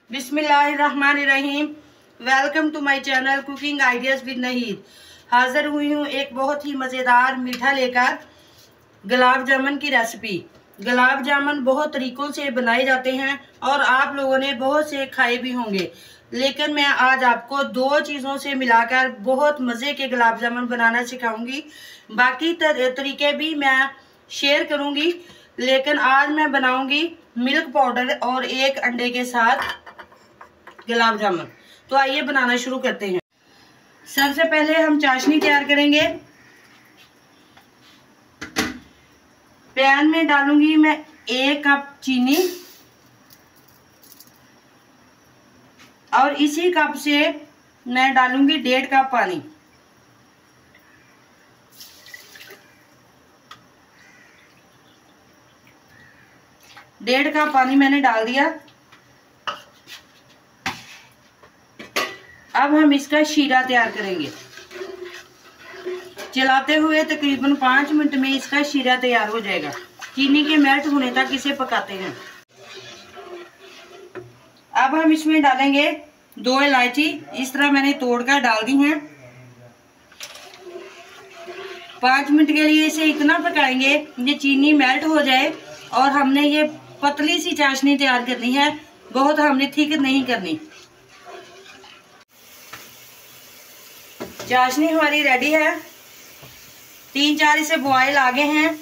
बिस्मिल्लाहिर्रहमानिर्रहीम। Welcome to my channel cooking ideas with Naheed. हाजिर हुई हूँ एक बहुत ही मज़ेदार मीठा लेकर, गुलाब जामुन की रेसिपी। गुलाब जामुन बहुत तरीक़ों से बनाए जाते हैं और आप लोगों ने बहुत से खाए भी होंगे, लेकिन मैं आज आपको दो चीज़ों से मिलाकर बहुत मज़े के गुलाब जामुन बनाना सिखाऊंगी। बाकी तरीके भी मैं शेयर करूंगी, लेकिन आज मैं बनाऊंगी मिल्क पाउडर और एक अंडे के साथ गुलाब जामुन। तो आइए बनाना शुरू करते हैं। सबसे पहले हम चाशनी तैयार करेंगे। पैन में डालूंगी मैं 1 कप चीनी और इसी कप से मैं डालूंगी 1.5 कप पानी। डेढ़ कप पानी मैंने डाल दिया। अब हम इसका शीरा तैयार करेंगे। चलाते हुए तकरीबन 5 मिनट में इसका शीरा तैयार हो जाएगा। चीनी के मेल्ट होने तक इसे पकाते हैं। अब हम इसमें डालेंगे 2 इलायची, इस तरह मैंने तोड़कर डाल दी हैं। 5 मिनट के लिए इसे इतना पकाएंगे ये चीनी मेल्ट हो जाए। और हमने ये पतली सी चाशनी तैयार करनी है, बहुत हमने थिक नहीं करनी। चाशनी हमारी रेडी है। 3-4 इसे बॉयल आ गए हैं।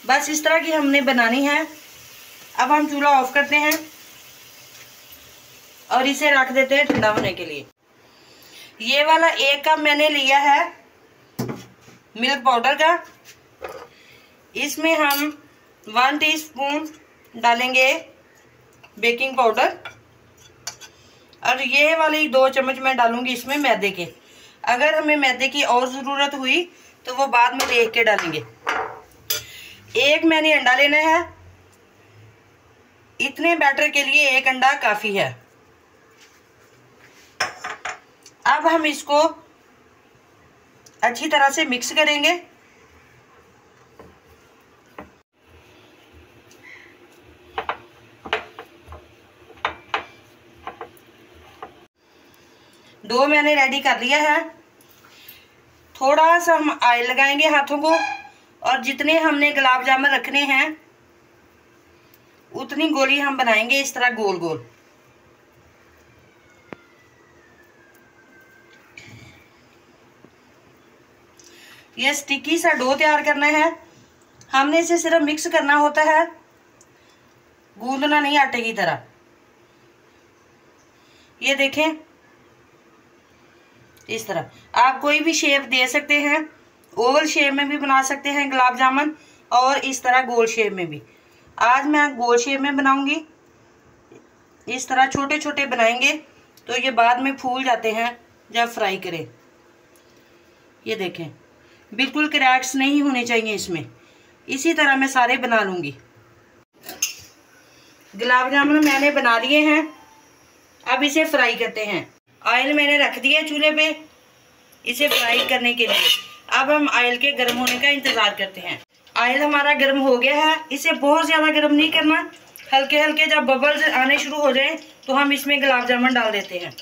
बस इस तरह की हमने बनानी है। अब हम चूल्हा ऑफ करते हैं और इसे रख देते हैं ठंडा होने के लिए। ये वाला 1 कप मैंने लिया है मिल्क पाउडर का। इसमें हम 1 टीस्पून डालेंगे बेकिंग पाउडर और ये वाली 2 चम्मच मैं डालूंगी इसमें मैदे के। अगर हमें मैदे की और ज़रूरत हुई तो वो बाद में देख के डालेंगे। 1 मैंने अंडा लेना है। इतने बैटर के लिए 1 अंडा काफ़ी है। अब हम इसको अच्छी तरह से मिक्स करेंगे। डो मैंने रेडी कर लिया है। थोड़ा सा हम ऑयल लगाएंगे हाथों को और जितने हमने गुलाब जामुन रखने हैं उतनी गोली हम बनाएंगे, इस तरह गोल गोल। ये स्टिकी सा डो तैयार करना है। हमने इसे सिर्फ मिक्स करना होता है, गूंदना नहीं आटे की तरह। ये देखें, इस तरह आप कोई भी शेप दे सकते हैं। ओवल शेप में भी बना सकते हैं गुलाब जामुन और इस तरह गोल शेप में भी। आज मैं गोल शेप में बनाऊंगी। इस तरह छोटे छोटे बनाएंगे तो ये बाद में फूल जाते हैं जब फ्राई करें। ये देखें, बिल्कुल क्रैक्स नहीं होने चाहिए इसमें। इसी तरह मैं सारे बना लूंगी। गुलाब जामुन मैंने बना लिए हैं। अब इसे फ्राई करते हैं। ऑयल मैंने रख दिया चूल्हे पे इसे फ्राई करने के लिए। अब हम ऑयल के गर्म होने का इंतज़ार करते हैं। ऑयल हमारा गर्म हो गया है। इसे बहुत ज़्यादा गर्म नहीं करना, हल्के हल्के जब बबल्स आने शुरू हो जाए तो हम इसमें गुलाब जामुन डाल देते हैं।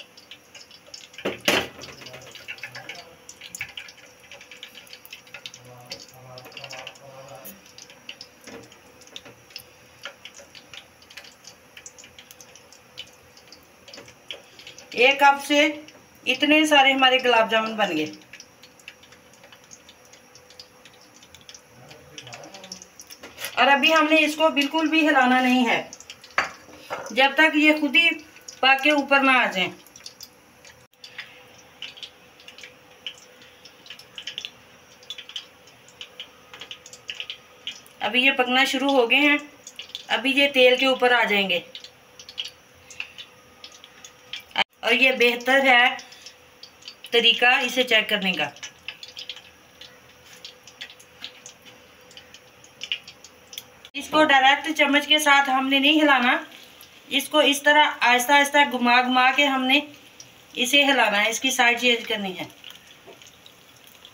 एक कप से इतने सारे हमारे गुलाब जामुन बन गए। और अभी हमने इसको बिल्कुल भी हिलाना नहीं है जब तक ये खुद ही पक के ऊपर ना आ जाए। अभी ये पकना शुरू हो गए हैं। अभी ये तेल के ऊपर आ जाएंगे और ये बेहतर है तरीका इसे चेक करने का। इसको डायरेक्ट चम्मच के साथ हमने नहीं हिलाना, इसको इस तरह आहिस्ता आहिस्ता घुमा घुमा के हमने इसे हिलाना है। इसकी साइड चेंज करनी है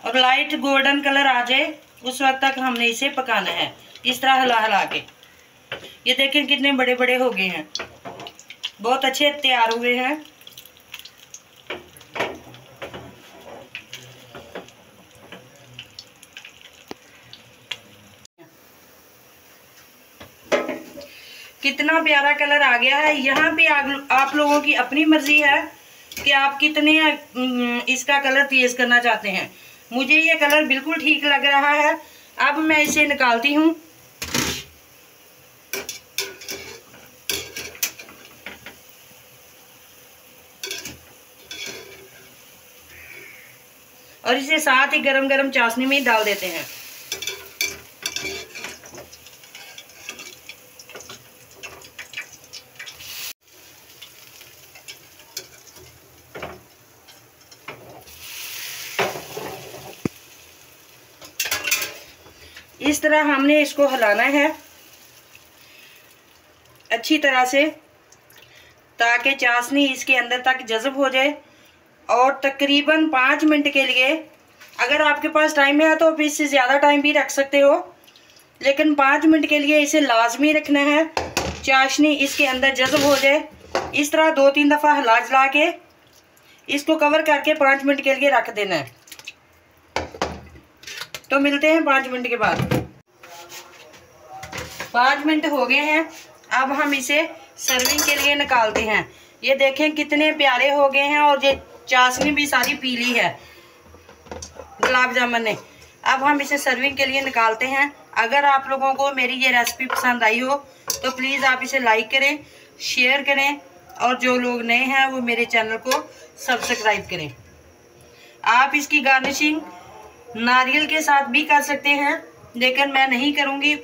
और लाइट गोल्डन कलर आ जाए उस वक्त तक हमने इसे पकाना है। इस तरह हिला हिला के। ये देखें कितने बड़े बड़े हो गए हैं। बहुत अच्छे तैयार हुए हैं। कितना प्यारा कलर आ गया है। यहाँ पे आप लोगों की अपनी मर्जी है कि आप कितने इसका कलर तेज करना चाहते हैं। मुझे ये कलर बिल्कुल ठीक लग रहा है। अब मैं इसे निकालती हूँ। और इसे साथ ही गरम गरम चाशनी में डाल देते हैं। इस तरह हमने इसको हिलाना है अच्छी तरह से, ताकि चाशनी इसके अंदर तक जज़ब हो जाए। और तकरीबन 5 मिनट के लिए, अगर आपके पास टाइम है तो फिर इससे ज़्यादा टाइम भी रख सकते हो, लेकिन 5 मिनट के लिए इसे लाजमी रखना है। चाशनी इसके अंदर जज़ब हो जाए। इस तरह 2-3 दफ़ा हिला जला के इसको कवर करके 5 मिनट के लिए रख देना है। तो मिलते हैं 5 मिनट के बाद। 5 मिनट हो गए हैं। अब हम इसे सर्विंग के लिए निकालते हैं। ये देखें कितने प्यारे हो गए हैं और ये चाशनी भी सारी पीली है गुलाब जामुन ने। अब हम इसे सर्विंग के लिए निकालते हैं। अगर आप लोगों को मेरी ये रेसिपी पसंद आई हो तो प्लीज़ आप इसे लाइक करें, शेयर करें, और जो लोग नए हैं वो मेरे चैनल को सब्सक्राइब करें। आप इसकी गार्निशिंग नारियल के साथ भी कर सकते हैं, लेकिन मैं नहीं करूँगी।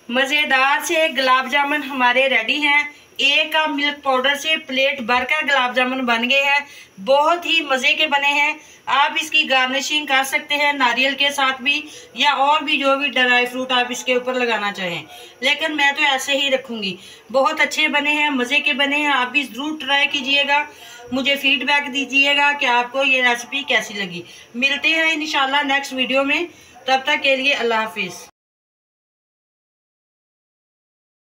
मज़ेदार से गुलाब जामुन हमारे रेडी हैं। एक कप मिल्क पाउडर से प्लेट भरकर गुलाब जामुन बन गए हैं। बहुत ही मज़े के बने हैं। आप इसकी गार्निशिंग कर सकते हैं नारियल के साथ भी, या और भी जो भी ड्राई फ्रूट आप इसके ऊपर लगाना चाहें, लेकिन मैं तो ऐसे ही रखूँगी। बहुत अच्छे बने हैं, मज़े के बने हैं। आप भी ज़रूर ट्राई कीजिएगा। मुझे फीडबैक दीजिएगा कि आपको ये रेसिपी कैसी लगी। मिलते हैं इंशाल्लाह नेक्स्ट वीडियो में। तब तक के लिए अल्लाह हाफिज़।